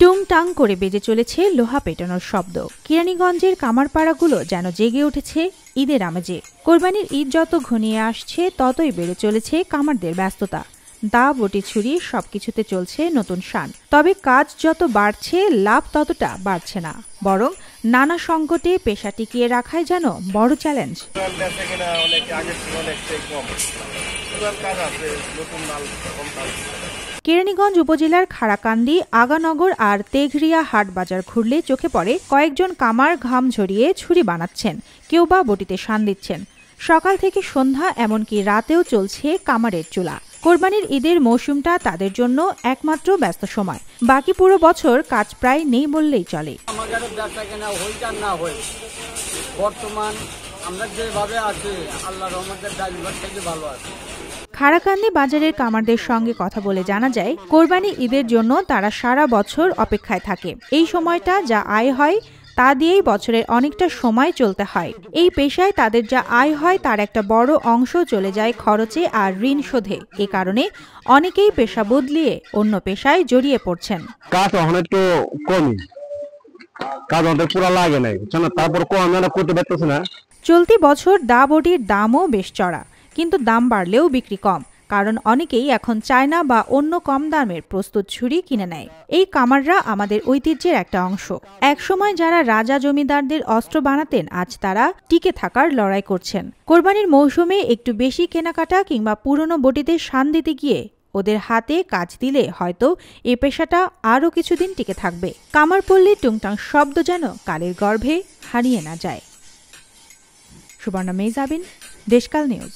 টুংটাং করে বেজে চলেছে লোহা পেটানোর শব্দ। কেরানীগঞ্জের কামারপাড়াগুলো যেন জেগে উঠেছে ঈদের আমেজে। কোরবানির ঈদ যত ঘনিয়ে আসছে ততই বেড়ে চলেছে কামারদের ব্যস্ততা। দা বটি ছুরি সবকিছুতে চলছে নতুন শান। তবে কাজ যত বাড়ছে লাভ ততটা বাড়ছে না, বরং নানা সংকটে পেশা টিকিয়ে রাখাই যেন বড় চ্যালেঞ্জ। কেরানীগঞ্জ উপজেলার খাড়াকান্দি, আগানগর আর তেঘরিয়া হাট বাজার ঘুরলে চোখে পড়ে কয়েকজন কামার ঘাম ঝরিয়ে ছুরি বানাচ্ছেন, কেউ বা বটিতে শান দিচ্ছেন। সকাল থেকে সন্ধ্যা এমনকি রাতেও চলছে কামারের চুলা। কোরবানির ঈদের মৌসুমটা তাদের জন্য একমাত্র ব্যস্ত সময়। বাকি পুরো বছর কাজ প্রায় নেই বললেই চলে। খাড়াকান্দি বাজারের কামারদের সঙ্গে কথা বলে জানা যায়, কোরবানি ঈদের জন্য তারা সারা বছর অপেক্ষায় থাকে। এই সময়টা যা আয় হয় তা দিয়েই বছরের অনেকটা সময় চলতে হয়। এই পেশায় তাদের যা আয় হয় তার একটা বড় অংশ চলে যায় খরচে আর ঋণ শোধে। এ কারণে অনেকেই পেশা বদলিয়ে অন্য পেশায় জড়িয়ে পড়ছেন। কাজ এখন একটু কমই, কাজ আমাদের পুরো লাগে নাই, তারপর করতে পারতেছে না। চলতি বছর দা বটির দামও বেশ চড়া, কিন্তু দাম বাড়লেও বিক্রি কম, কারণ অনেকেই এখন চায়না বা অন্য কম দামের প্রস্তুত ছুরি কিনে নেয়। এই কামাররা আমাদের ঐতিহ্যের একটা অংশ। একসময় যারা রাজা জমিদারদের অস্ত্র বানাতেন, আজ তারা টিকে থাকার লড়াই করছেন। কোরবানির মৌসুমে একটু বেশি কেনাকাটা কিংবা পুরনো বটিতে শান দিতে গিয়ে ওদের হাতে কাজ দিলে হয়তো এ পেশাটা আরও কিছুদিন টিকে থাকবে। কামার পড়লে টুংটাং শব্দ যেন কালের গর্ভে হারিয়ে না যায়। সুবর্ণা মেজাবিন, দেশকাল নিউজ।